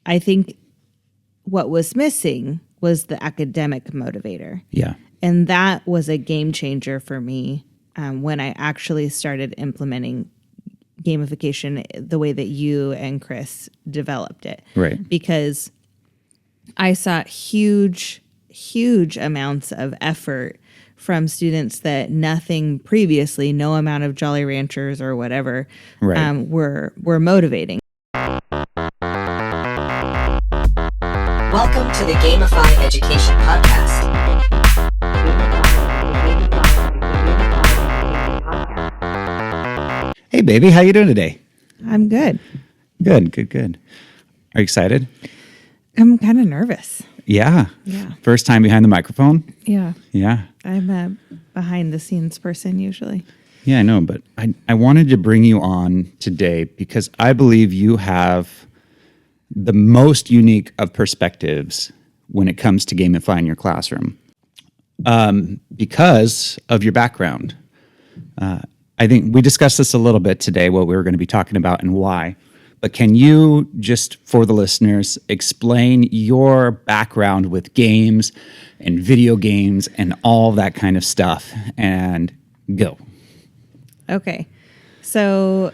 I think what was missing was the academic motivator. Yeah. And that was a game changer for me when I actually started implementing gamification the way that you and Chris developed it. Right. Because I saw huge amounts of effort from students that nothing previously, no amount of Jolly Ranchers or whatever, were motivating. Welcome to the Gamify Education Podcast. Hey, baby, how you doing today? I'm good. Good. Are you excited? I'm kind of nervous. Yeah. Yeah. First time behind the microphone? Yeah. Yeah. I'm a behind-the-scenes person usually. Yeah, I know, but I wanted to bring you on today because I believe you have the most unique of perspectives when it comes to gamifying your classroom because of your background. I think we discussed this a little bit today, what we were going to be talking about and why. But can you, just for the listeners, explain your background with games and video games and all that kind of stuff? And go. Okay. So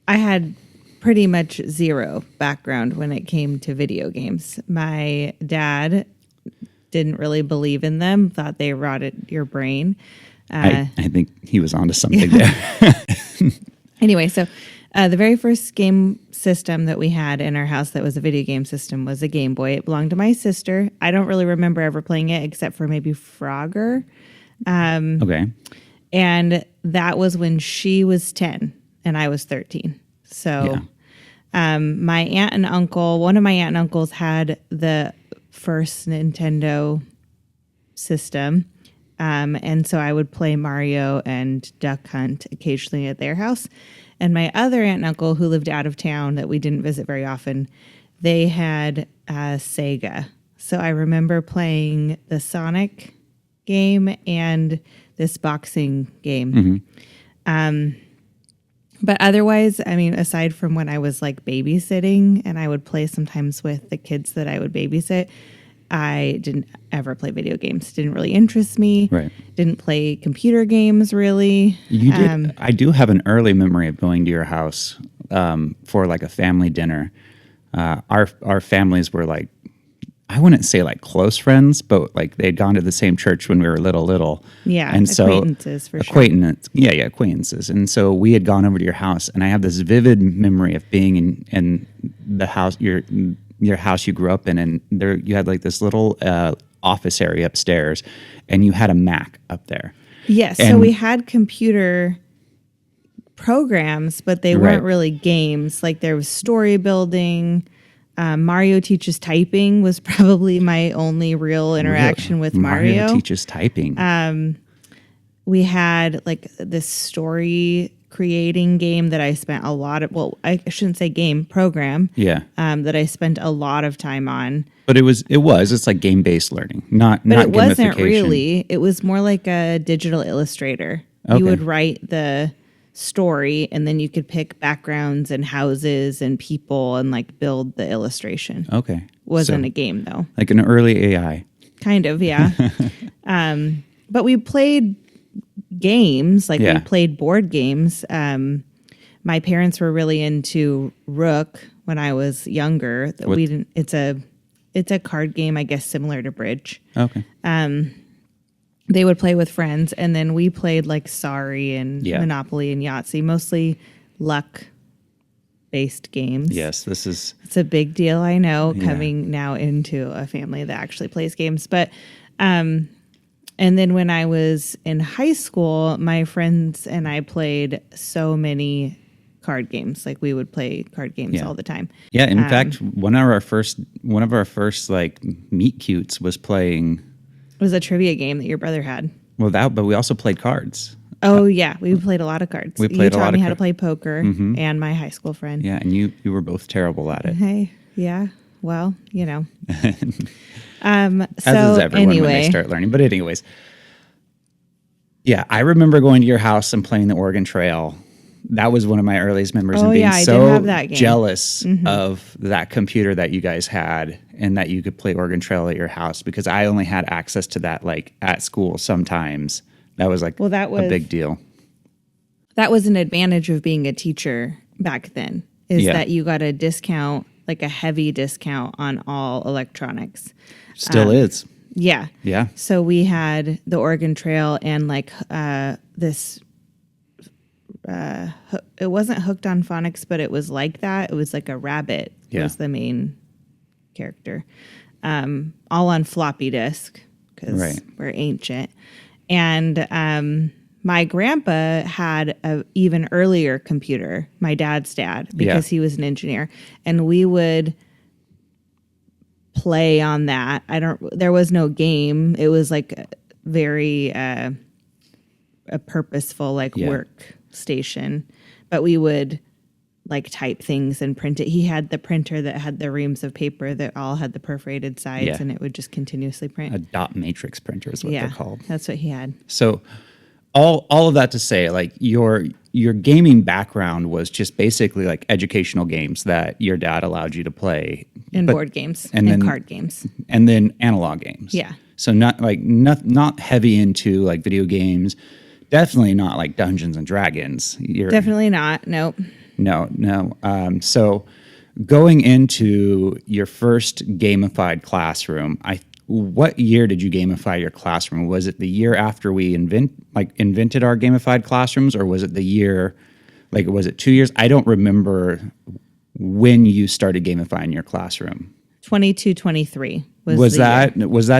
I had pretty much zero background when it came to video games. My dad didn't really believe in them, thought they rotted your brain. I think he was onto something there. Anyway, so the very first game system that we had in our house that was a video game system was a Game Boy. It belonged to my sister. I don't really remember ever playing it except for maybe Frogger. Okay. And that was when she was 10 and I was 13. So my aunt and uncle, one of my aunt and uncles had the first Nintendo system. And so I would play Mario and Duck Hunt occasionally at their house. And my other aunt and uncle, who lived out of town that we didn't visit very often, they had Sega. So I remember playing the Sonic game and this boxing game. Mm-hmm. But otherwise, I mean, aside from when I was like babysitting and I would play sometimes with the kids that I would babysit, I didn't ever play video games. Didn't really interest me. Right. Didn't play computer games really. You did. I do have an early memory of going to your house for like a family dinner. Our families were like, I wouldn't say like close friends, but like they'd gone to the same church when we were little. Yeah, and so acquaintances for sure. Acquaintances. And so we had gone over to your house, and I have this vivid memory of being in the house, your house you grew up in, and there you had like this little office area upstairs, and you had a Mac up there. Yes, so we had computer programs, but they weren't really games. Like there was story building. Mario Teaches Typing was probably my only real interaction with Mario. Mario Teaches Typing. We had like this story creating game that I spent a lot of, well, I shouldn't say game, program. Yeah. That I spent a lot of time on. But it's like game-based learning, not it wasn't gamification. Really. It was more like a digital illustrator. Okay. You would write the story and then you could pick backgrounds and houses and people and like build the illustration. Okay. Wasn't a game though. Like an early AI. Kind of, yeah. But we played games, like we played board games. My parents were really into Rook when I was younger. It's a card game, I guess, similar to Bridge. Okay. They would play with friends, and then we played like Sorry and Monopoly and Yahtzee, mostly luck-based games. Yes, it's a big deal, I know, coming now into a family that actually plays games. But and then when I was in high school, my friends and I played so many card games. Like we would play card games all the time. Yeah, in fact, one of our first like meet cutes was playing. It was a trivia game that your brother had. Well, but we also played cards. Oh yeah, we played a lot of cards. You taught me how to play poker, and my high school friend. Yeah, and you were both terrible at it. Hey, yeah. Well, you know. As is everyone when they start learning. But anyways, yeah, I remember going to your house and playing the Oregon Trail that was one of my earliest memories, Oh, and being yeah, I did so have that game. jealous of that computer that you guys had, and that you could play Oregon Trail at your house, because I only had access to that like at school sometimes. That was like a big deal. That was an advantage of being a teacher back then, is Yeah. that you got a discount, like a heavy discount on all electronics. Still is. Yeah. Yeah. So we had the Oregon Trail and like this. It wasn't Hooked on Phonics, but it was like that. It was like a rabbit was the main character, all on floppy disk because we're ancient. And my grandpa had a even earlier computer, my dad's dad, because he was an engineer, and we would play on that. There was no game. It was like very a purposeful workstation, but we would like type things and print it. He had the printer that had the reams of paper that all had the perforated sides, and it would just continuously print. A dot matrix printer is what they're called. That's what he had. So all of that to say, like your gaming background was just basically like educational games that your dad allowed you to play, And board games and then card games. And then analog games. Yeah. So not heavy into like video games. Definitely not like Dungeons and Dragons. Definitely not. Nope. No. So going into your first gamified classroom, what year did you gamify your classroom? Was it the year after we invented our gamified classrooms, or was it the year, was it 2 years? I don't remember when you started gamifying your classroom. 22, 23 was that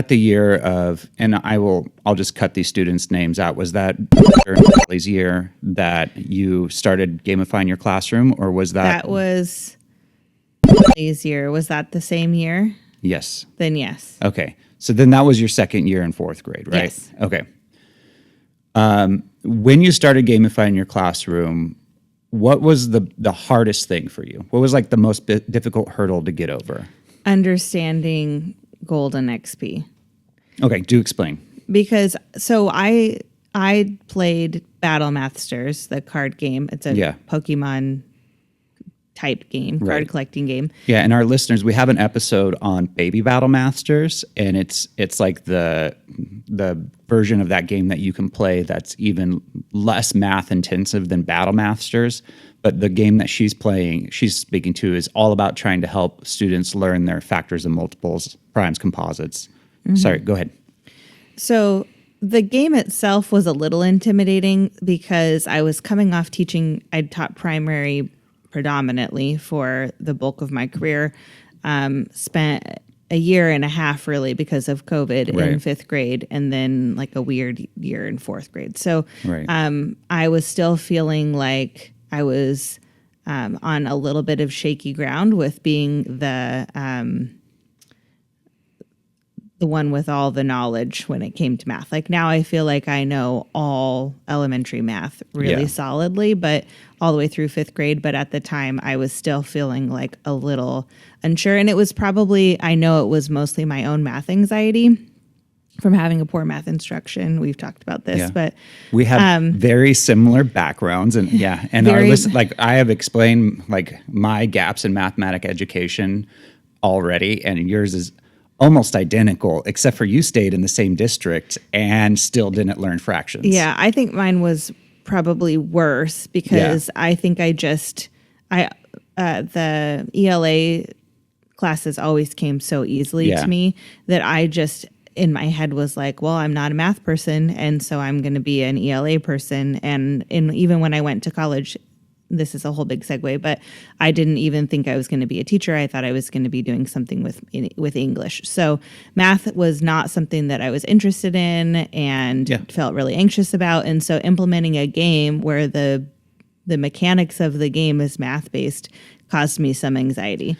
the year of, and I'll just cut these students' names out. Was that Charlie's year that you started gamifying your classroom, or was that was Charlie's year? Was that the same year? Yes. Then yes. Okay. So then that was your second year in fourth grade, right? Yes. Okay. When you started gamifying your classroom, what was the hardest thing for you? What was like the most difficult hurdle to get over? Understanding Golden XP. Okay, do explain. Because so I played Battle Masters, the card game. It's a Pokemon type game, card collecting game. Yeah, and our listeners, we have an episode on Baby Battle Masters, and it's like the version of that game that you can play that's even less math intensive than Battle Masters. But the game that she's speaking to, is all about trying to help students learn their factors and multiples, primes, composites. Mm-hmm. Sorry, go ahead. So the game itself was a little intimidating because I was coming off teaching. I'd taught primary predominantly for the bulk of my career. Spent a year and a half really because of COVID in fifth grade, and then like a weird year in fourth grade. So I was still feeling like I was on a little bit of shaky ground with being the one with all the knowledge when it came to math. Like now I feel like I know all elementary math really solidly, but all the way through fifth grade. But at the time I was still feeling like a little unsure. And it was probably, I know it was mostly my own math anxiety from having a poor math instruction. We've talked about this, but we have very similar backgrounds, and I have explained like my gaps in mathematic education already, and yours is almost identical, except for you stayed in the same district and still didn't learn fractions. Yeah, I think mine was probably worse because I think the ELA classes always came so easily to me that I just in my head was like, well, I'm not a math person, and so I'm going to be an ELA person. And even when I went to college, this is a whole big segue, but I didn't even think I was going to be a teacher. I thought I was going to be doing something with English. So math was not something that I was interested in and felt really anxious about. And so implementing a game where the mechanics of the game is math-based caused me some anxiety.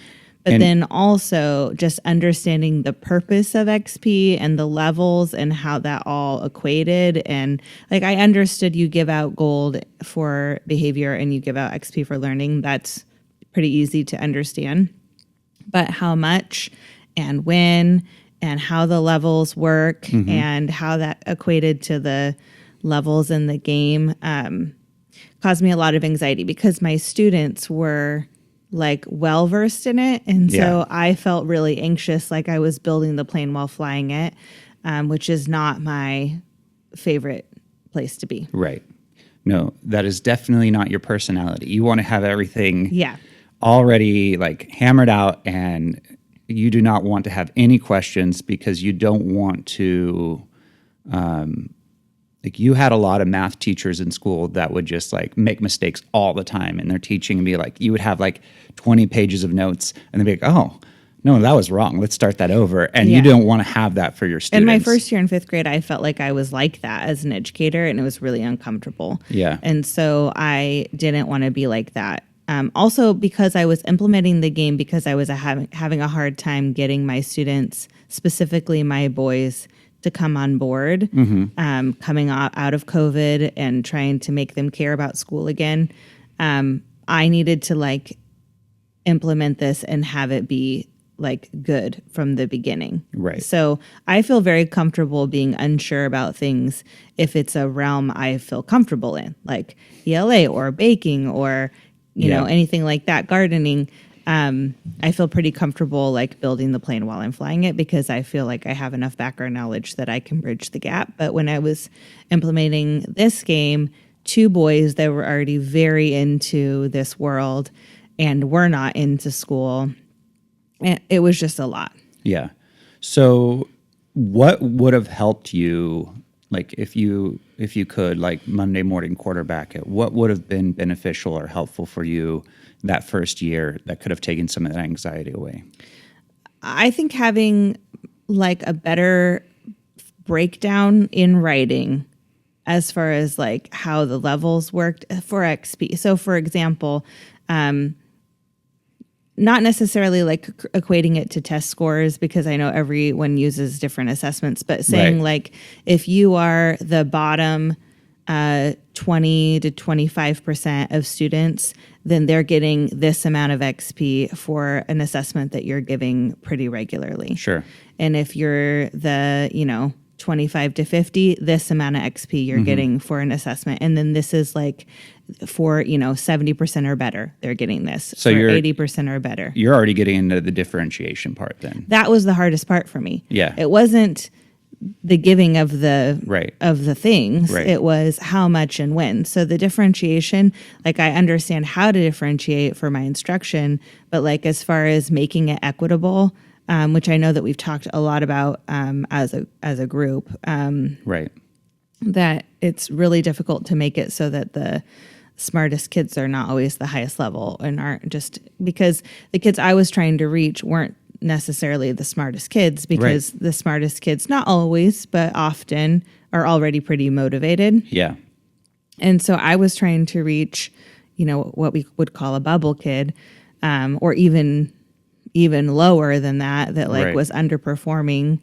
But then also just understanding the purpose of XP and the levels and how that all equated. And like I understood you give out gold for behavior and you give out XP for learning. That's pretty easy to understand. But how much and when and how the levels work and how that equated to the levels in the game caused me a lot of anxiety because my students were like well versed in it, and so I felt really anxious, like I was building the plane while flying it, which is not my favorite place to be. Right. No, that is definitely not your personality. You want to have everything already like hammered out, and you do not want to have any questions because you don't want to, like you had a lot of math teachers in school that would just like make mistakes all the time in their teaching and be like, you would have like 20 pages of notes and they'd be like, oh, no, that was wrong. Let's start that over. And you don't want to have that for your students. In my first year in 5th grade, I felt like I was like that as an educator, and it was really uncomfortable. Yeah. And so I didn't want to be like that. Also, because I was implementing the game, because I was having a hard time getting my students, specifically my boys, to come on board, coming out of COVID and trying to make them care about school again. I needed to like implement this and have it be like good from the beginning. Right. So I feel very comfortable being unsure about things if it's a realm I feel comfortable in, like ELA or baking or, you know, anything like that, gardening. I feel pretty comfortable like building the plane while I'm flying it because I feel like I have enough background knowledge that I can bridge the gap. But when I was implementing this game, 2 boys that were already very into this world and were not into school, it was just a lot. Yeah. So what would have helped you, like if you could, like Monday morning quarterback it, what would have been beneficial or helpful for you that first year that could have taken some of that anxiety away? I think having like a better breakdown in writing as far as like how the levels worked for XP. So for example, not necessarily like equating it to test scores because I know everyone uses different assessments, but saying like if you are the bottom 20 to 25% of students, then they're getting this amount of XP for an assessment that you're giving pretty regularly. Sure. And if you're the, 25 to 50, this amount of XP you're getting for an assessment. And then this is like for, 70% or better, they're getting this. So for you're 80% or better. You're already getting into the differentiation part then. That was the hardest part for me. Yeah. It wasn't the giving of the of the things. Right. It was how much and when. So the differentiation, like I understand how to differentiate for my instruction, but like as far as making it equitable, which I know that we've talked a lot about as a group, that it's really difficult to make it so that the smartest kids are not always the highest level and aren't just because the kids I was trying to reach weren't necessarily the smartest kids because the smartest kids, not always, but often are already pretty motivated. Yeah. And so I was trying to reach, what we would call a bubble kid, or even lower than that like was underperforming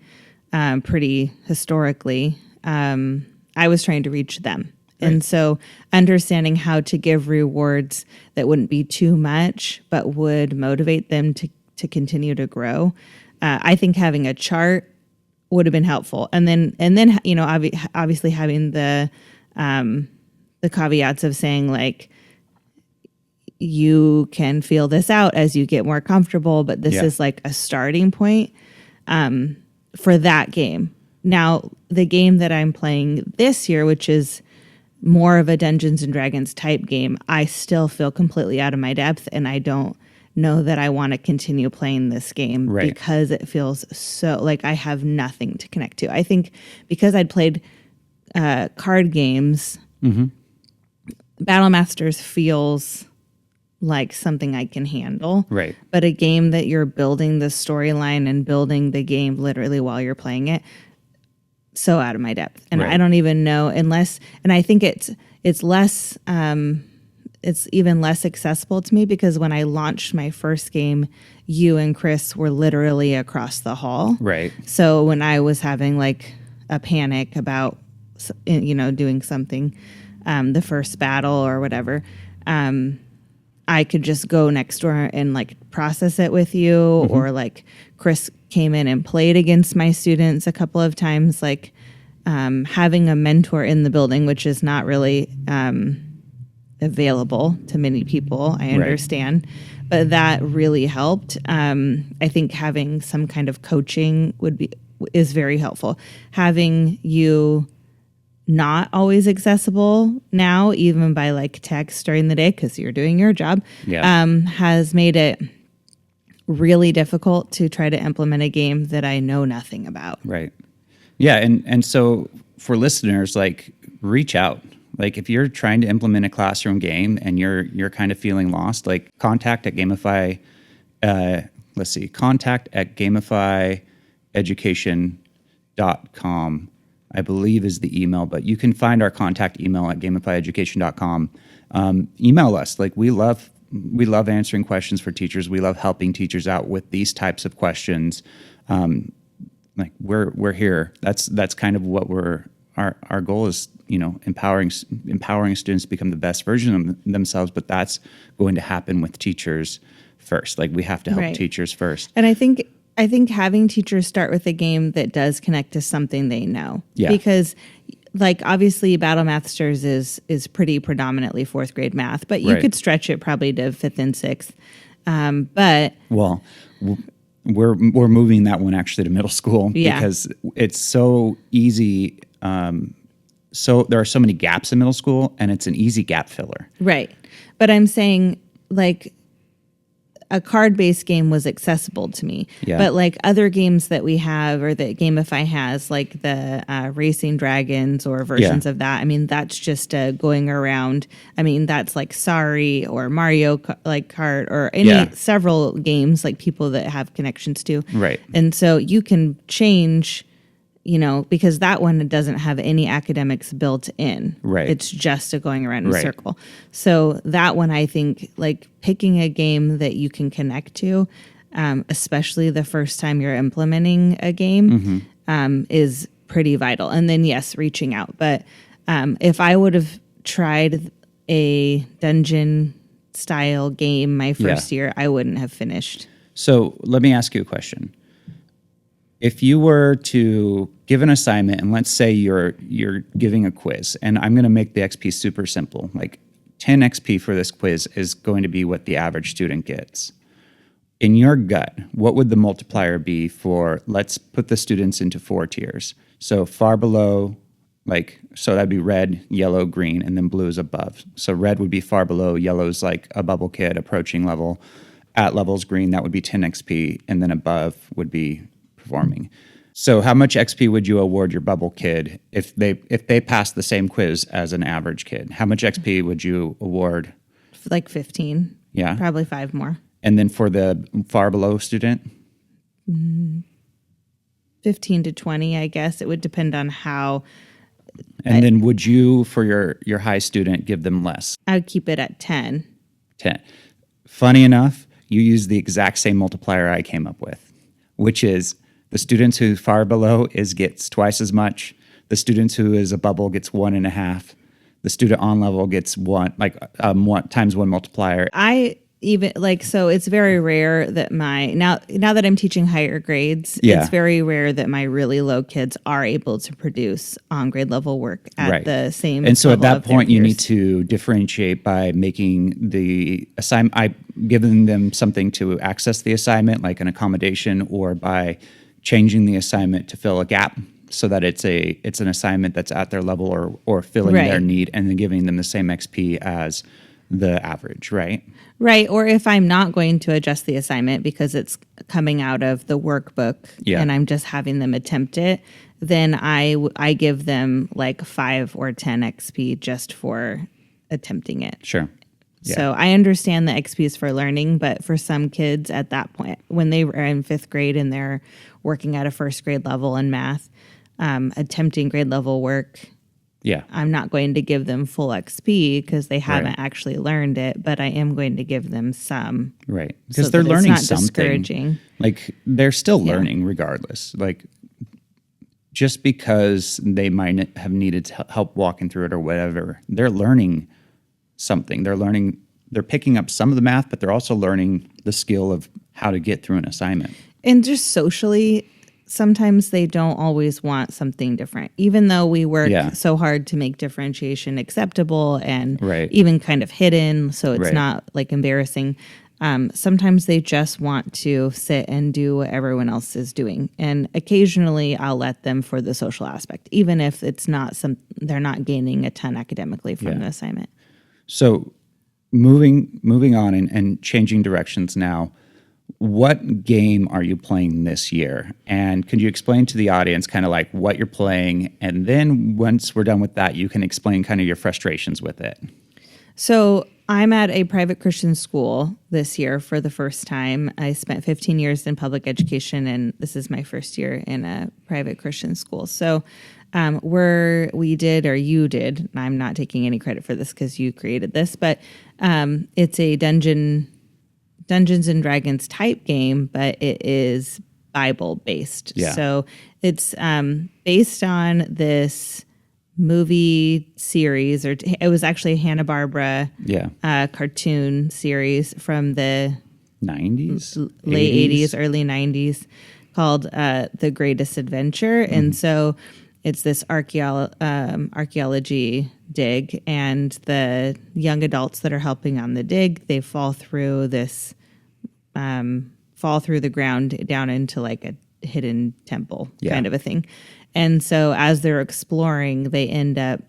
pretty historically. I was trying to reach them. Right. And so understanding how to give rewards that wouldn't be too much, but would motivate them to continue to grow. I think having a chart would have been helpful. And then obviously having the caveats of saying like, you can feel this out as you get more comfortable, but this is like a starting point for that game. Now, the game that I'm playing this year, which is more of a Dungeons and Dragons type game, I still feel completely out of my depth, and I don't know that I want to continue playing this game because it feels so like I have nothing to connect to. I think because I'd played card games, Battle Masters feels like something I can handle. Right. But a game that you're building the storyline and building the game literally while you're playing it, so out of my depth. And I don't even know unless, and I think it's less, it's even less accessible to me because when I launched my first game, you and Chris were literally across the hall. Right. So when I was having like a panic about, doing something, the first battle or whatever, I could just go next door and like process it with you, or like Chris came in and played against my students a couple of times. Like having a mentor in the building, which is not really available to many people. I understand. But that really helped. I think having some kind of coaching is very helpful. Having you not always accessible now, even by like text during the day, because you're doing your job, has made it really difficult to try to implement a game that I know nothing about. Right. Yeah. And so for listeners, like, reach out. Like, if you're trying to implement a classroom game and you're kind of feeling lost, like, contact at Gamify. Contact at gamifyeducation.com, I believe is the email, but you can find our contact email at gamifyeducation.com. Email us. Like, we love answering questions for teachers. We love helping teachers out with these types of questions. Like, we're here. That's kind of what our goal is, empowering students to become the best version of themselves, but that's going to happen with teachers first. Like, we have to help teachers first. And I think having teachers start with a game that does connect to something they know. Yeah. Because, like, obviously Battle Mathsters is pretty predominantly fourth grade math, but you could stretch it probably to fifth and sixth. Well, we're moving that one actually to middle school because it's so easy. So there are so many gaps in middle school, and it's an easy gap filler. Right. But I'm saying, like, a card-based game was accessible to me. Yeah. But like other games that we have or that Gamify has, like the Racing Dragons or versions of that, I mean, that's just going around. I mean, that's like Sorry or Mario Kart or several games like people that have connections to. Right. And so you can change, because that one doesn't have any academics built in. Right. It's just going around in a circle. So that one, I think, like, picking a game that you can connect to, especially the first time you're implementing a game, is pretty vital. And then, yes, reaching out. But if I would have tried a dungeon-style game my first year, I wouldn't have finished. So let me ask you a question. If you were to give an assignment, and let's say you're giving a quiz, and I'm going to make the XP super simple, like 10 XP for this quiz is going to be what the average student gets. In your gut, what would the multiplier be for, let's put the students into 4 tiers. So far below, so that'd be red, yellow, green, and then blue is above. So red would be far below, yellow's like a bubble kid approaching level. At levels green, that would be 10 XP, and then above would be performing. So how much XP would you award your bubble kid if they pass the same quiz as an average kid? How much XP would you award? Like 15. Yeah. Probably 5 more. And then for the far below student? 15 to 20, I guess. It would depend on how. And then would you, for your high student, give them less? I would keep it at 10. 10. Funny enough, you use the exact same multiplier I came up with, which is the students who far below gets twice as much. The students who is a bubble gets 1.5. The student on level gets 1 times 1 multiplier. So it's very rare that now that I'm teaching higher grades, it's very rare that my really low kids are able to produce on grade level work at the same level. And so at that point, you need to differentiate by making the assignment, giving them something to access the assignment, like an accommodation, or by changing the assignment to fill a gap so that it's an assignment that's at their level or filling their need, and then giving them the same XP as the average, right? Right. Or if I'm not going to adjust the assignment because it's coming out of the workbook and I'm just having them attempt it, then I give them like 5 or 10 XP just for attempting it. Sure. Yeah. So I understand the XP is for learning, but for some kids at that point, when they are in 5th grade and they're working at a 1st grade level in math, attempting grade level work, I'm not going to give them full XP because they haven't actually learned it, but I am going to give them some. Right. Because they're learning something. Discouraging. Like, they're still learning regardless. Like, just because they might have needed help walking through it or whatever, they're learning something. They're picking up some of the math, but they're also learning the skill of how to get through an assignment. And just socially, sometimes they don't always want something different, even though we work Yeah. so hard to make differentiation acceptable and Right. even kind of hidden, so it's Right. not like embarrassing. Sometimes they just want to sit and do what everyone else is doing, and occasionally I'll let them for the social aspect, even if it's not they're not gaining a ton academically from the assignment. So moving on and changing directions now, what game are you playing this year? And could you explain to the audience kind of like what you're playing? And then once we're done with that, you can explain kind of your frustrations with it. So I'm at a private Christian school this year for the first time. I spent 15 years in public education, and this is my first year in a private Christian school. So you did, and I'm not taking any credit for this because you created this, but it's a Dungeons and Dragons type game, but it is Bible based. Yeah. So it's based on this movie series, it was actually a Hanna-Barbera cartoon series from the 90s? late 80s, early 90s called The Greatest Adventure. And so it's this archaeology dig, and the young adults that are helping on the dig, they fall through the ground down into like a hidden temple kind of a thing. And so as they're exploring, they end up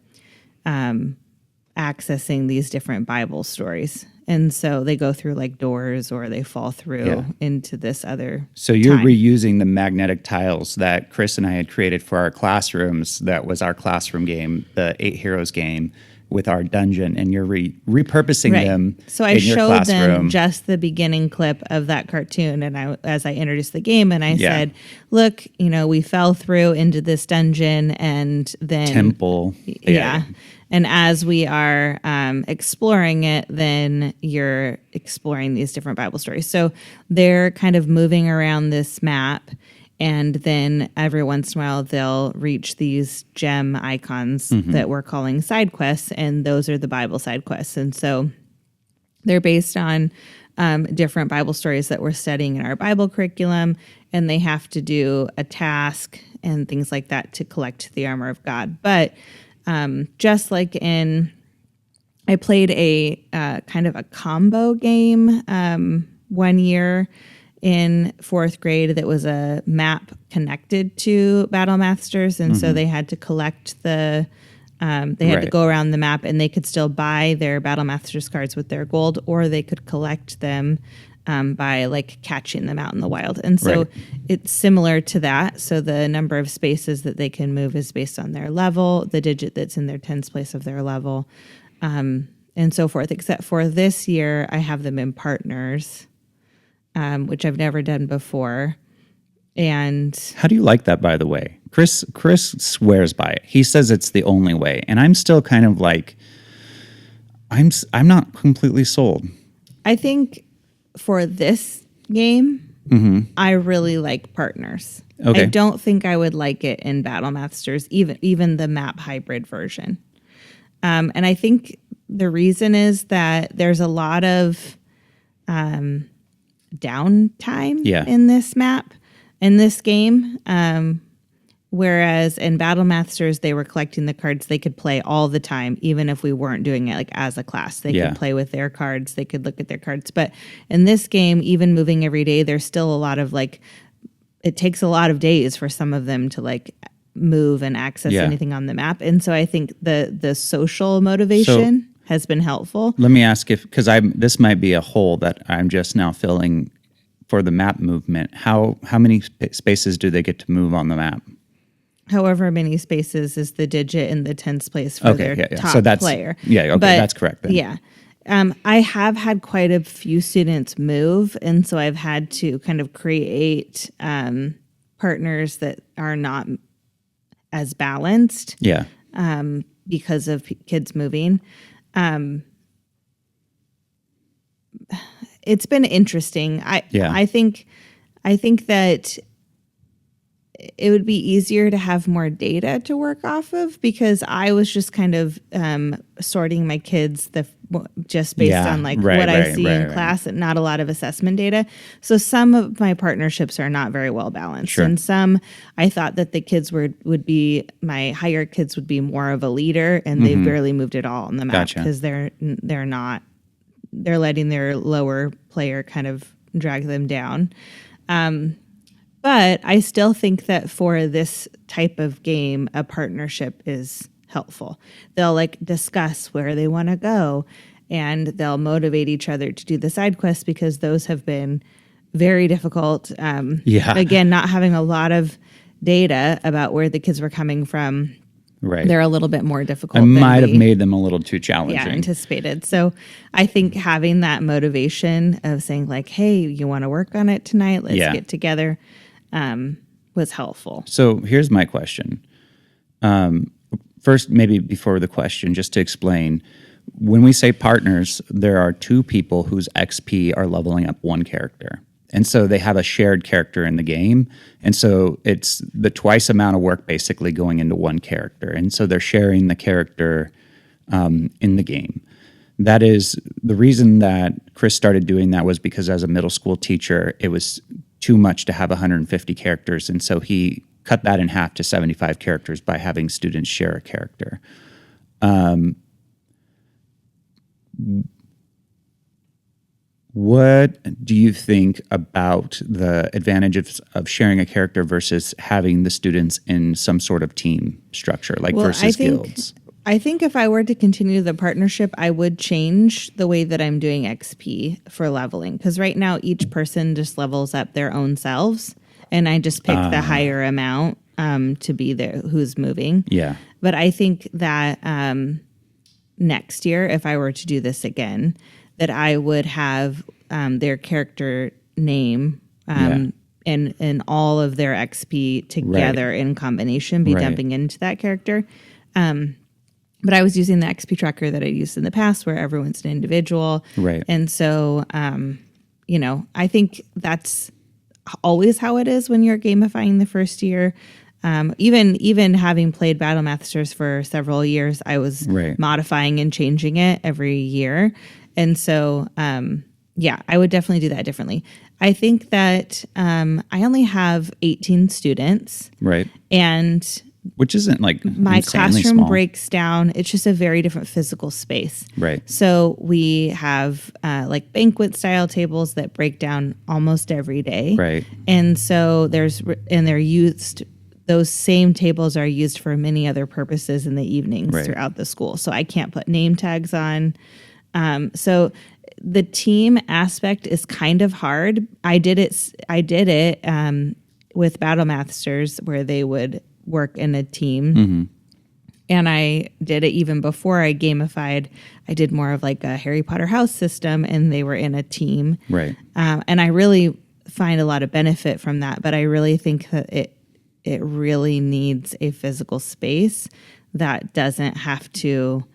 accessing these different Bible stories. And so they go through like doors, or they fall through into this other So you're time. reusing the magnetic tiles that Chris and I had created for our classrooms. That was our classroom game, the 8 Heroes game, with our dungeon, and you're repurposing them. So I in your showed them classroom. just the beginning clip of that cartoon, and as I introduced the game, and I said, "Look, we fell through into this dungeon, and then temple, and as we are exploring it, then you're exploring these different Bible stories." So they're kind of moving around this map. And then every once in a while, they'll reach these gem icons that we're calling side quests, and those are the Bible side quests. And so they're based on different Bible stories that we're studying in our Bible curriculum, and they have to do a task and things like that to collect the armor of God. But just like I played a kind of a combo game one year in 4th grade that was a map connected to Battle Masters, and so they had to collect they had to go around the map, and they could still buy their Battle Masters cards with their gold, or they could collect them by like catching them out in the wild. And so it's similar to that. So the number of spaces that they can move is based on their level, the digit that's in their tens place of their level, and so forth. Except for this year, I have them in partners, which I've never done before. And how do you like that, by the way? Chris swears by it. He says it's the only way, and I'm still kind of like, I'm not completely sold. I think for this game, I really like partners. Okay. I don't think I would like it in Battle Masters, even the map hybrid version. And I think the reason is that there's a lot of downtime in this game. Whereas in Battle Masters, they were collecting the cards they could play all the time, even if we weren't doing it like as a class. They could play with their cards, they could look at their cards. But in this game, even moving every day, there's still a lot of like, it takes a lot of days for some of them to like move and access anything on the map. And so I think the social motivation has been helpful. Let me ask because this might be a hole that I'm just now filling for the map movement. How many spaces do they get to move on the map? However many spaces is the digit in the tens place for their top player. That's correct then. Yeah. I have had quite a few students move, and so I've had to kind of create partners that are not as balanced. Yeah. Because of kids moving. It's been interesting. I think that it would be easier to have more data to work off of, because I was just kind of sorting my kids just based on like what I see in class and not a lot of assessment data. So some of my partnerships are not very well balanced. Sure. And some I thought that the kids would be, my higher kids would be more of a leader, and they've barely moved at all on the map because they're letting their lower player kind of drag them down. But I still think that for this type of game, a partnership is helpful. They'll like discuss where they want to go, and they'll motivate each other to do the side quests, because those have been very difficult. Again, not having a lot of data about where the kids were coming from. Right. They're a little bit more difficult. I might have made them a little too challenging. Yeah, anticipated. So I think having that motivation of saying like, hey, you want to work on it tonight? Let's get together. Was helpful. So here's my question. First, maybe before the question, just to explain, when we say partners, there are two people whose XP are leveling up one character. And so they have a shared character in the game. And so it's the twice amount of work basically going into one character. And so they're sharing the character in the game. That is the reason that Chris started doing that, was because as a middle school teacher, it was too much to have 150 characters. And so he cut that in half to 75 characters by having students share a character. What do you think about the advantage of sharing a character versus having the students in some sort of team structure, like versus guilds? I think if I were to continue the partnership, I would change the way that I'm doing XP for leveling. Because right now, each person just levels up their own selves, and I just pick the higher amount to be there who's moving. Yeah. But I think that next year, if I were to do this again, that I would have their character name and all of their XP together in combination, be dumping into that character. But I was using the XP tracker that I used in the past, where everyone's an individual. Right. And so, I think that's always how it is when you're gamifying the first year. Even having played Battle Masters for several years, I was modifying and changing it every year. And so, I would definitely do that differently. I think that I only have 18 students. Right. And which isn't like my classroom small. Breaks down. It's just a very different physical space. Right. So we have like banquet style tables that break down almost every day. Right. And so they're used. Those same tables are used for many other purposes in the evenings throughout the school. So I can't put name tags on. So the team aspect is kind of hard. I did it with Battle Masters, where they would work in a team. Mm-hmm. And I did it even before I gamified. I did more of like a Harry Potter house system, and they were in a team. Right. And I really find a lot of benefit from that. But I really think that it really needs a physical space that doesn't have to,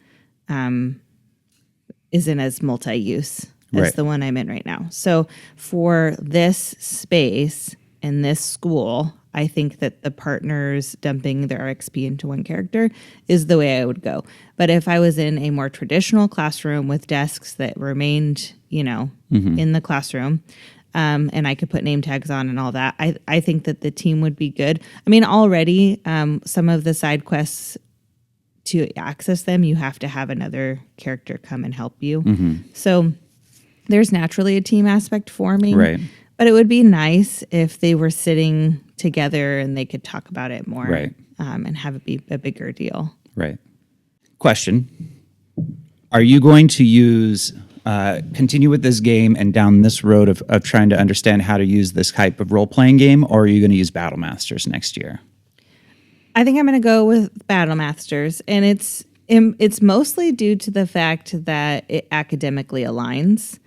isn't as multi-use as the one I'm in right now. So for this space in this school, I think that the partners dumping their XP into one character is the way I would go. But if I was in a more traditional classroom with desks that remained, in the classroom, and I could put name tags on and all that, I think that the team would be good. I mean, already some of the side quests, to access them, you have to have another character come and help you. Mm-hmm. So there's naturally a team aspect forming. Right. But it would be nice if they were sitting together and they could talk about it more, and have it be a bigger deal. Right. Question. Are you going to continue with this game and down this road of trying to understand how to use this type of role-playing game, or are you going to use Battle Masters next year? I think I'm going to go with Battle Masters, and it's mostly due to the fact that it academically aligns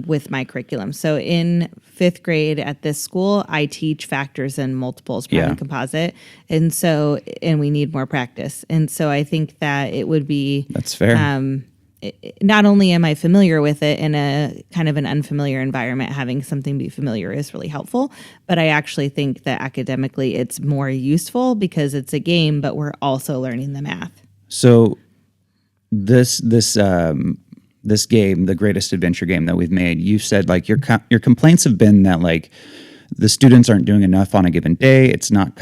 with my curriculum. So in 5th grade at this school, I teach factors and multiples, prime and composite, and we need more practice. And so I think that it would be that's fair. not only am I familiar with it in a kind of an unfamiliar environment, having something be familiar is really helpful. But I actually think that academically it's more useful because it's a game, but we're also learning the math. So this game, the greatest adventure game that we've made, you said like your complaints have been that like the students aren't doing enough on a given day. It's not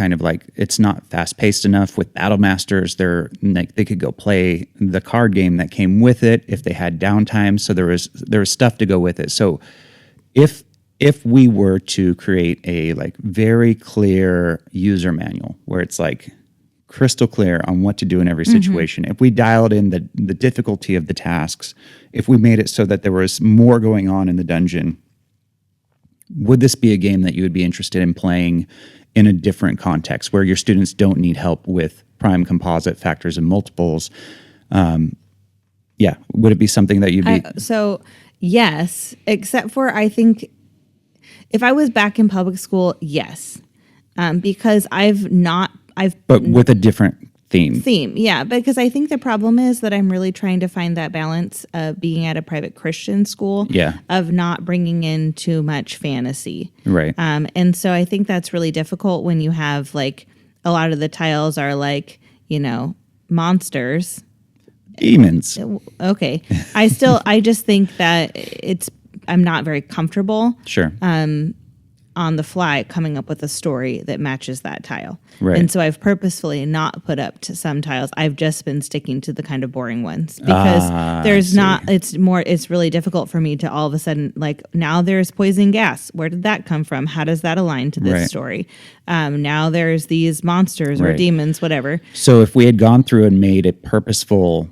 it's not fast paced enough with Battle Masters. They could go play the card game that came with it if they had downtime. So there was stuff to go with it. So if we were to create a like very clear user manual where it's like crystal clear on what to do in every situation, if we dialed in the difficulty of the tasks, if we made it so that there was more going on in the dungeon, would this be a game that you would be interested in playing in a different context where your students don't need help with prime, composite, factors, and multiples? Would it be something that you'd be... So, yes, except for I think if I was back in public school, yes. Because But with a different theme. Yeah, because I think the problem is that I'm really trying to find that balance of being at a private Christian school, of not bringing in too much fantasy. Right. And so I think that's really difficult when you have like a lot of the tiles are like, monsters. Demons. Okay. I just think that I'm not very comfortable. Sure. On the fly coming up with a story that matches that tile. Right. And so I've purposefully not put up to some tiles. I've just been sticking to the kind of boring ones because it's really difficult for me to all of a sudden, like, now there's poison gas. Where did that come from? How does that align to this story? Now there's these monsters or demons, whatever. So if we had gone through and made a purposeful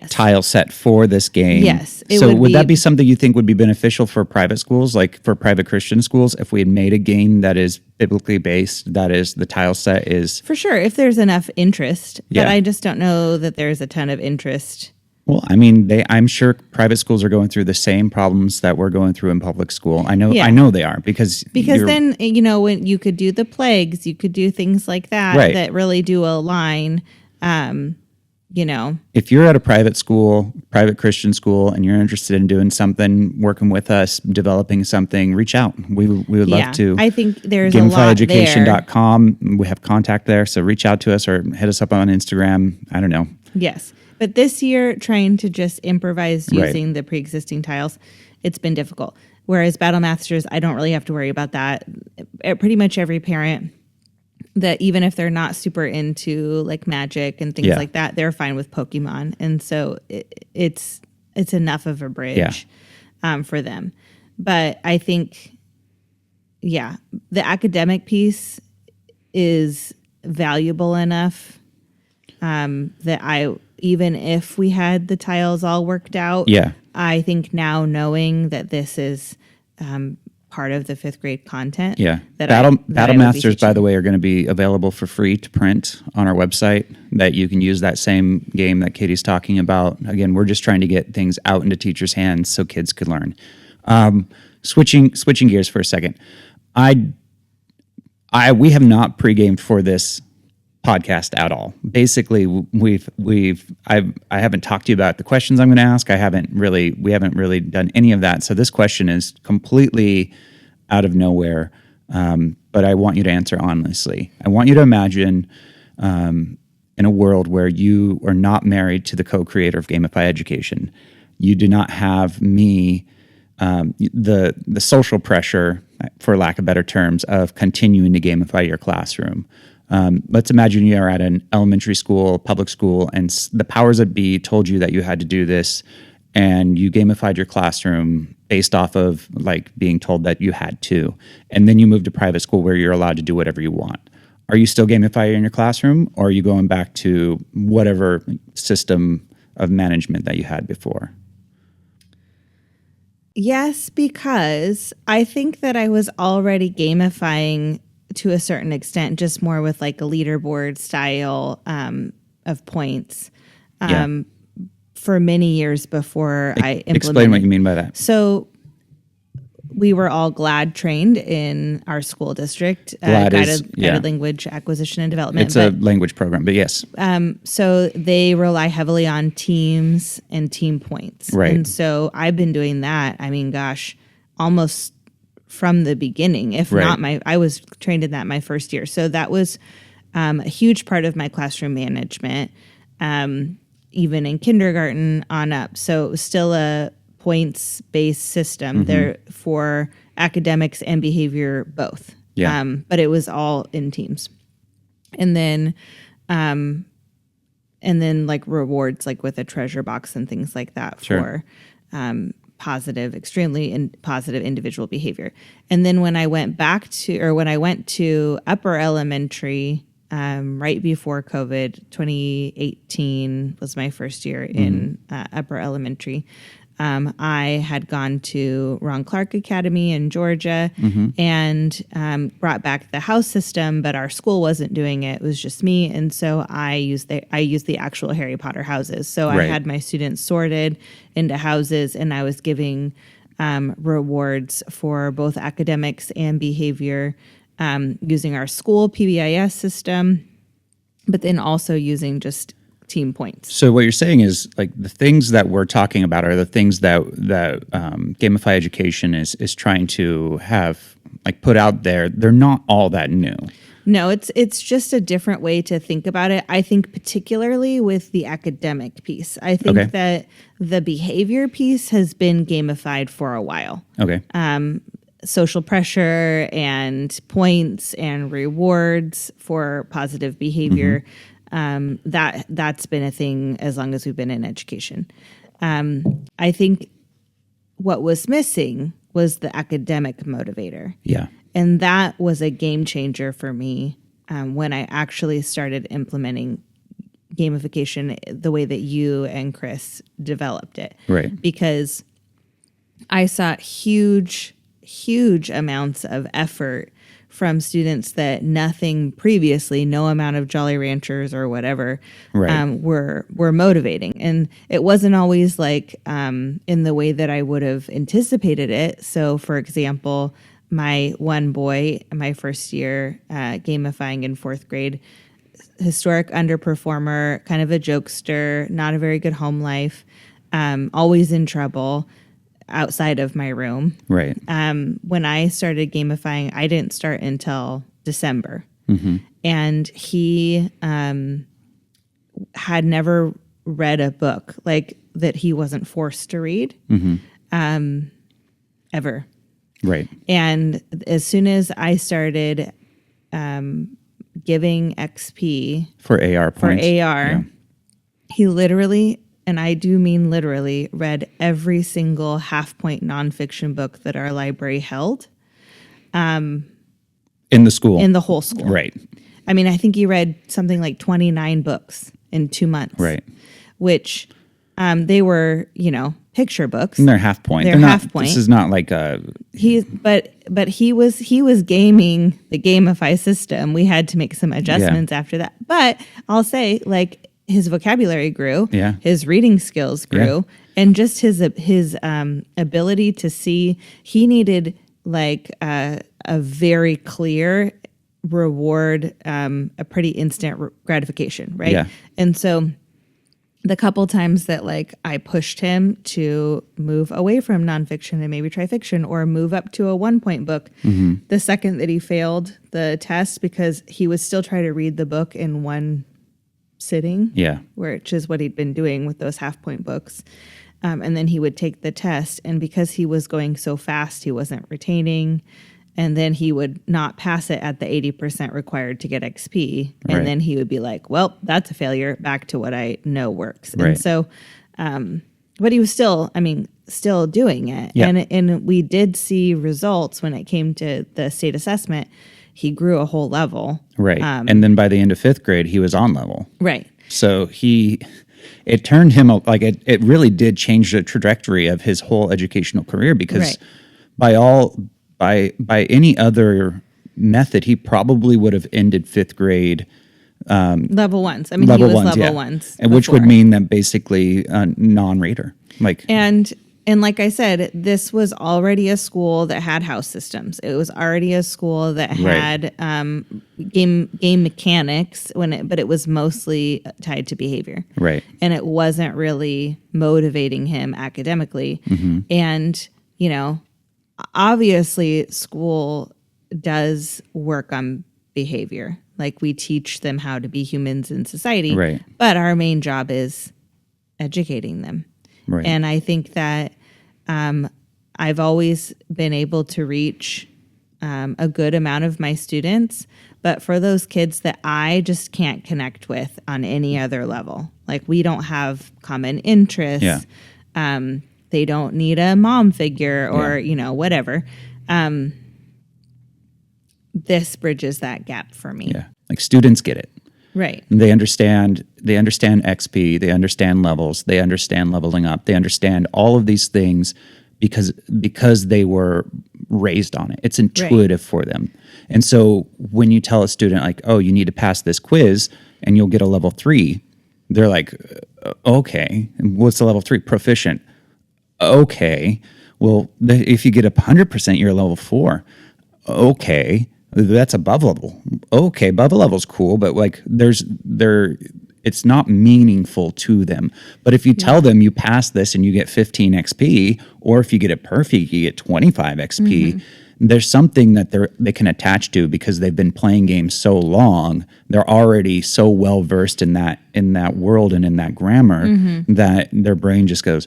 tile set for this game. Yes. Would that be something you think would be beneficial for private schools, like for private Christian schools, if we had made a game that is biblically based, that is the tile set is... For sure, if there's enough interest. But I just don't know that there's a ton of interest. Well, I mean, I'm sure private schools are going through the same problems that we're going through in public school. I know they are because then, when you could do the plagues, you could do things like that that really do align. If you're at a private Christian school, and you're interested in doing something, working with us, developing something, reach out. We would love to. I think there's a lot there. gamifyeducation.com. We have contact there, so reach out to us or hit us up on Instagram. I don't know. Yes. But this year, trying to just improvise using the pre-existing tiles, it's been difficult. Whereas Battle Masters, I don't really have to worry about that. Pretty much every parent, that even if they're not super into like magic and things like that, they're fine with Pokemon. And so it's enough of a bridge for them. But I think, the academic piece is valuable enough that even if we had the tiles all worked out, I think now knowing that this is part of the 5th grade content. Battle Masters, by the way, are going to be available for free to print on our website, that you can use that same game that Katie's talking about. Again, we're just trying to get things out into teachers' hands so kids could learn. Switching gears for a second. We have not pre-gamed for this podcast at all. Basically, I haven't talked to you about the questions I'm going to ask. We haven't really done any of that. So this question is completely out of nowhere. But I want you to answer honestly. I want you to imagine in a world where you are not married to the co-creator of Gamify Education. You do not have me, the social pressure, for lack of better terms, of continuing to gamify your classroom. Let's imagine you are at an elementary school, public school, and the powers that be told you that you had to do this, and you gamified your classroom based off of like being told that you had to. And then you move to private school where you're allowed to do whatever you want. Are you still gamifying your classroom, or are you going back to whatever system of management that you had before? Yes, because I think that I was already gamifying to a certain extent, just more with like a leaderboard style of points for many years before I implemented. Explain what you mean by that. So we were all GLAD trained in our school district, GLAD is, guided language acquisition and development. It's a language program, but yes. So they rely heavily on teams and team points. Right. And so I've been doing that. I mean, gosh, almost from the beginning, if not I was trained in that my first year. So that was a huge part of my classroom management, even in kindergarten on up. So it was still a points-based system there for academics and behavior both. Yeah. But it was all in teams. And then like rewards, like with a treasure box and things like that for extremely positive individual behavior. And then when I went to upper elementary, right before COVID, 2018 was my first year in upper elementary. I had gone to Ron Clark Academy in Georgia and brought back the house system, but our school wasn't doing it. It was just me. And so I used the actual Harry Potter houses. So I had my students sorted into houses, and I was giving rewards for both academics and behavior using our school PBIS system, but then also using just team points. So what you're saying is like the things that we're talking about are the things that Gamify Education is trying to have like put out there. They're not all that new. No, it's just a different way to think about it. I think particularly with the academic piece. I think that the behavior piece has been gamified for a while. Okay. Social pressure and points and rewards for positive behavior. That's been a thing as long as we've been in education. I think what was missing was the academic motivator. Yeah. And that was a game changer for me when I actually started implementing gamification the way that you and Chris developed it. Right. Because I saw huge amounts of effort from students that nothing previously, no amount of Jolly Ranchers or whatever, were motivating. And it wasn't always like in the way that I would have anticipated it. So, for example, my one boy, my first year gamifying in fourth grade, historic underperformer, kind of a jokester, not a very good home life, always in trouble outside of my room. Right. When I started gamifying, I didn't start until December. And he had never read a book like that he wasn't forced to read ever. Right. And as soon as I started giving XP for AR points. He literally, and I do mean literally, read every single half-point nonfiction book that our library held. In the school? In the whole school. Right. I mean, I think he read something like 29 books in 2 months. Right. Which they were, picture books. And they're half point. They're half point. This is not like a... But he was gaming the Gamify system. We had to make some adjustments after that. But I'll say, like, his vocabulary grew. Yeah. His reading skills grew. And just his ability to see, he needed like a very clear reward, a pretty instant gratification, right? Yeah. And so the couple times that like I pushed him to move away from nonfiction and maybe try fiction or move up to a 1-point book, the second that he failed the test because he would still try to read the book in one sitting, which is what he'd been doing with those half-point books. And then he would take the test, and because he was going so fast, he wasn't retaining. And then he would not pass it at the 80% required to get XP. And then he would be like, well, that's a failure, back to what I know works. Right. And so, but he was still doing it. Yeah. And we did see results when it came to the state assessment. He grew a whole level. Right. And then by the end of 5th grade, he was on level. Right. So it turned him, like it really did change the trajectory of his whole educational career because by any other method, he probably would have ended 5th grade. Level ones. I mean, he was level ones. And which would mean that basically a non-reader. Like, and And like I said, this was already a school that had house systems. It was already a school that had game mechanics but it was mostly tied to behavior. Right. And it wasn't really motivating him academically. And, you know, obviously school does work on behavior. Like we teach them how to be humans in society. Right. But our main job is educating them. Right. And I think that I've always been able to reach a good amount of my students, but for those kids that I just can't connect with on any other level, like we don't have common interests, they don't need a mom figure or, you know, whatever. This bridges that gap for me. Yeah. Like students get it. Right. They understand XP, they understand levels, they understand leveling up, they understand all of these things because they were raised on it. It's intuitive for them. And so when you tell a student like, oh, you need to pass this quiz and you'll get a level 3, they're like, okay, what's the level 3? Proficient. Okay. Well, if you get 100%, you're a level 4. Okay. That's above level. Okay, above level's cool, but like it's not meaningful to them. But if you tell them you pass this and you get 15 XP, or if you get it perfect, you get 25 XP, there's something that they can attach to because they've been playing games so long. They're already so well versed in that world and in that grammar that their brain just goes,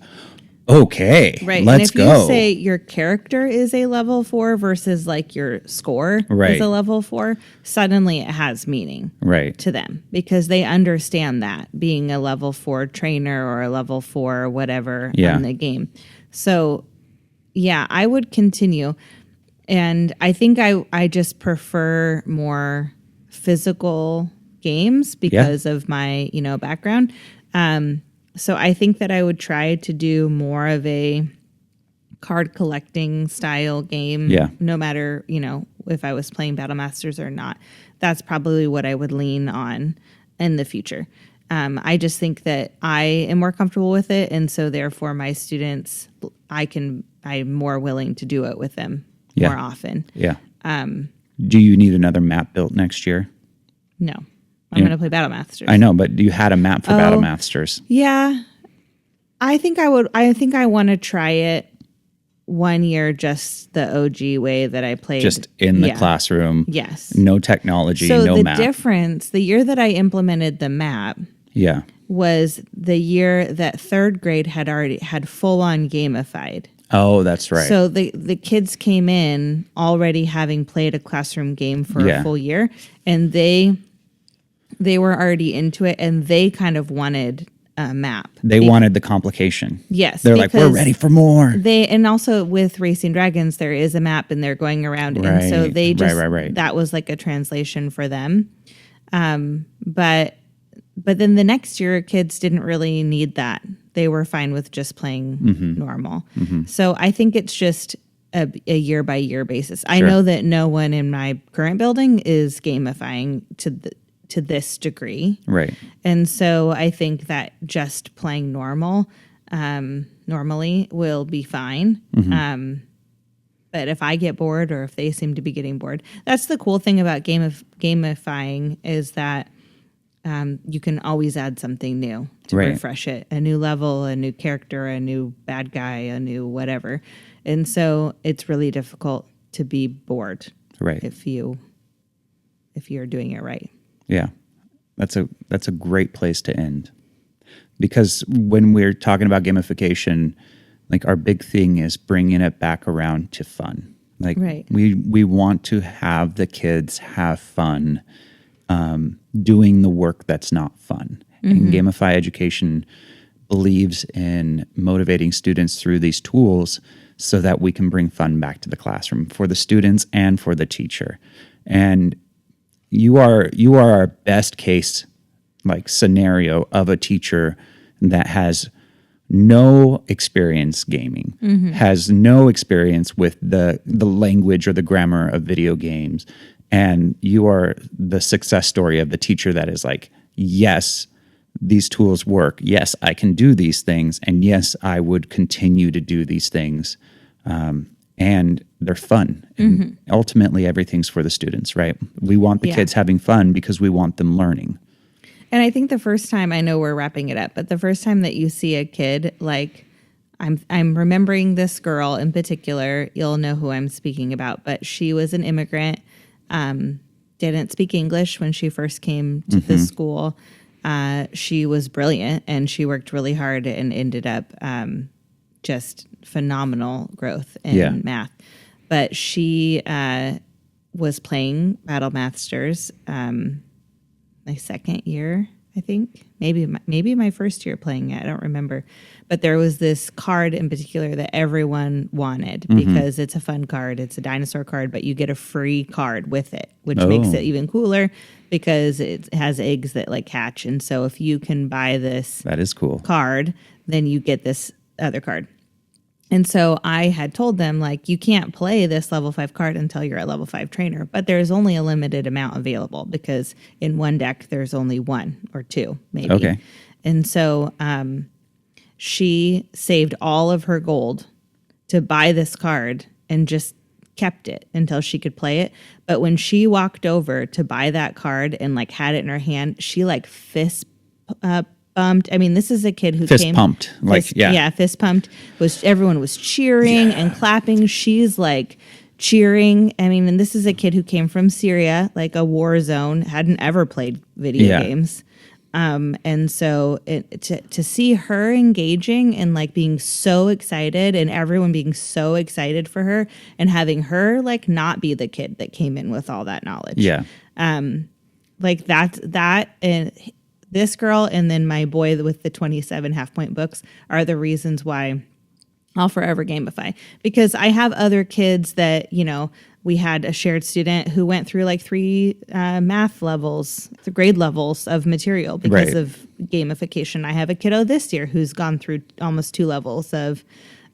okay, right. Let's go. And if you say your character is a level 4 versus like your score is a level 4, suddenly it has meaning to them because they understand that being a level 4 trainer or a level 4 whatever in the game. So yeah, I would continue. And I think I just prefer more physical games because of my, you know, background. So I think that I would try to do more of a card collecting style game, no matter, you know, if I was playing Battle Masters or not. That's probably what I would lean on in the future. I just think that I am more comfortable with it. And so therefore my students, I'm more willing to do it with them more often. Yeah. Do you need another map built next year? No. I'm going to play Battle Masters. I know, but you had a map for Battle Masters. Yeah. I think I want to try it one year just the OG way that I played. Just in the classroom. Yes. No technology, so no map. So the difference, the year that I implemented the map was the year that third grade had full on gamified. Oh, that's right. So the kids came in already having played a classroom game for a full year, and they were already into it, and they kind of wanted a map. They wanted the complication. Yes. They're like, we're ready for more. And also with Racing Dragons, there is a map and they're going around. Right. And so they just, that was like a translation for them. But then the next year, kids didn't really need that. They were fine with just playing normal. So I think it's just a year by year basis. I know that no one in my current building is gamifying to this degree. Right. And so I think that just playing normally will be fine. But if I get bored or if they seem to be getting bored, that's the cool thing about gamifying is that you can always add something new to refresh it. A new level, a new character, a new bad guy, a new whatever. And so it's really difficult to be bored if you're doing it right. Yeah, that's a great place to end, because when we're talking about gamification, like our big thing is bringing it back around to fun. Like we want to have the kids have fun doing the work that's not fun. And Gamify Education believes in motivating students through these tools so that we can bring fun back to the classroom for the students and for the teacher. And you are our best case like scenario of a teacher that has no experience gaming, has no experience with the language or the grammar of video games. And you are the success story of the teacher that is like, yes, these tools work. Yes, I can do these things. And yes, I would continue to do these things. And they're fun. And ultimately, everything's for the students, right? We want the kids having fun because we want them learning. And I think the first time, I know we're wrapping it up, but the first time that you see a kid, like I'm remembering this girl in particular, you'll know who I'm speaking about, but she was an immigrant, didn't speak English when she first came to the school. She was brilliant and she worked really hard and ended up just phenomenal growth in math. But she was playing Battle Masters my second year, I think. Maybe my first year playing it. I don't remember. But there was this card in particular that everyone wanted because it's a fun card. It's a dinosaur card, but you get a free card with it, which makes it even cooler because it has eggs that like hatch. And so if you can buy this that is cool card, then you get this other card. And so I had told them, like, you can't play this level 5 card until you're a level 5 trainer, but there's only a limited amount available because in one deck, there's only 1 or 2, maybe. Okay. And so she saved all of her gold to buy this card and just kept it until she could play it. But when she walked over to buy that card and like had it in her hand, she like fist bumped. I mean, this is a kid who fist came pumped, like fist pumped. Everyone was cheering and clapping. She's like cheering. I mean, and this is a kid who came from Syria, like a war zone, hadn't ever played video games, and so to see her engaging and like being so excited, and everyone being so excited for her, and having her like not be the kid that came in with all that knowledge, like that and. This girl and then my boy with the 27 half-point books are the reasons why I'll forever gamify. Because I have other kids that, you know, we had a shared student who went through like 3 math levels, the grade levels of material because of gamification. I have a kiddo this year who's gone through almost 2 levels of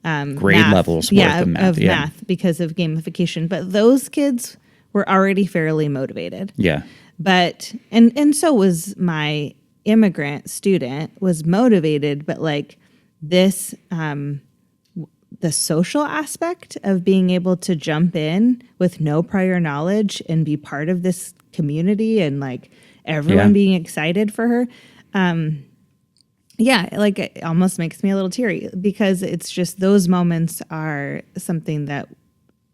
grade math. levels worth of math. Because of gamification. But those kids were already fairly motivated. Yeah. But, and so was my immigrant student was motivated, but like this, the social aspect of being able to jump in with no prior knowledge and be part of this community and like everyone being excited for her. Like it almost makes me a little teary because it's just those moments are something that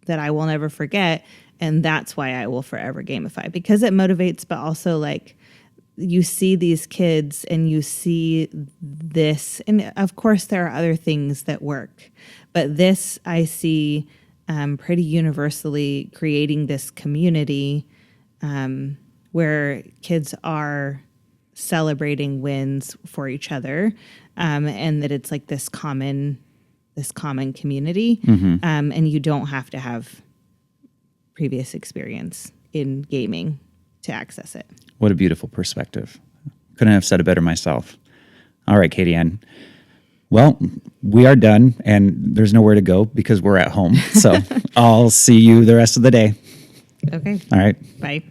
I will never forget. And that's why I will forever gamify because it motivates, but also like, you see these kids and you see this, and of course there are other things that work, but this I see pretty universally creating this community where kids are celebrating wins for each other, and that it's like this common community, and you don't have to have previous experience in gaming to access it. What a beautiful perspective. Couldn't have said it better myself. All right, Katie Ann. Well, we are done, and there's nowhere to go because we're at home. So I'll see you the rest of the day. Okay. All right. Bye.